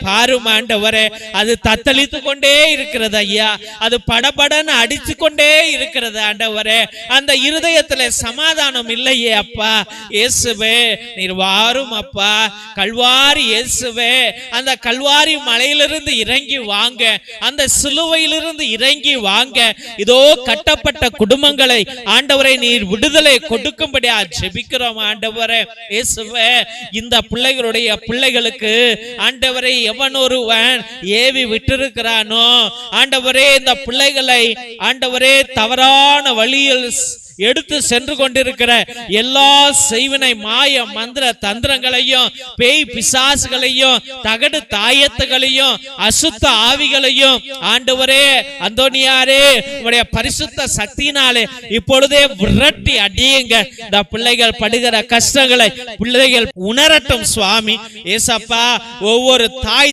பாரும் ஆண்டவரே, அது தத்தளித்து கொண்டே இருக்கிறது ஐயா, அது படபடன்னு அடிச்சு கொண்டே இருக்கிறது ஆண்டவரே. அந்த இருதயத்துல சமாதானம் இல்லையே அப்பா. இயேசுவே நீர் வாரும் அப்பா. கல்வாரி இயேசுவே, அந்த கல்வாரி மலையிலிருந்து இறங்கி வாங்க, அந்த சிலுவையிலிருந்து இறங்கி வாங்க. இதோ கட்டப்பட்ட குடும்பங்களை ஆண்டவரை நீர் விடுதலை கொடுக்கும்படியா ஜெபிக்கிறோம் ஆண்டவரே. இயேசுவே, இந்த பிள்ளைகளுக்கு ஆண்டவரை எவன் ஒருவன் ஏவி விட்டிருக்கிறானோ ஆண்டவரே, இந்த பிள்ளைகளை ஆண்டவரே தவறான வழியில் எடுத்து சென்று கொண்டிருக்கிற எல்லா செய்வினை மாய மந்திர தந்திரங்களையும் பேய் பிசாசுகளையும் தகடு தாயத்துகளையும் அசுத்த ஆவிகளையும் ஆண்டவரே அந்தோனியாரே உடைய பரிசுத்த சக்தியினாலே இப்பொழுதே விரட்டி அடியுங்க. இந்த பிள்ளைகள் படுகிற கஷ்டங்களை பிள்ளைகள் உணரட்டும் சுவாமி. ஏசப்பா, ஒவ்வொரு தாய்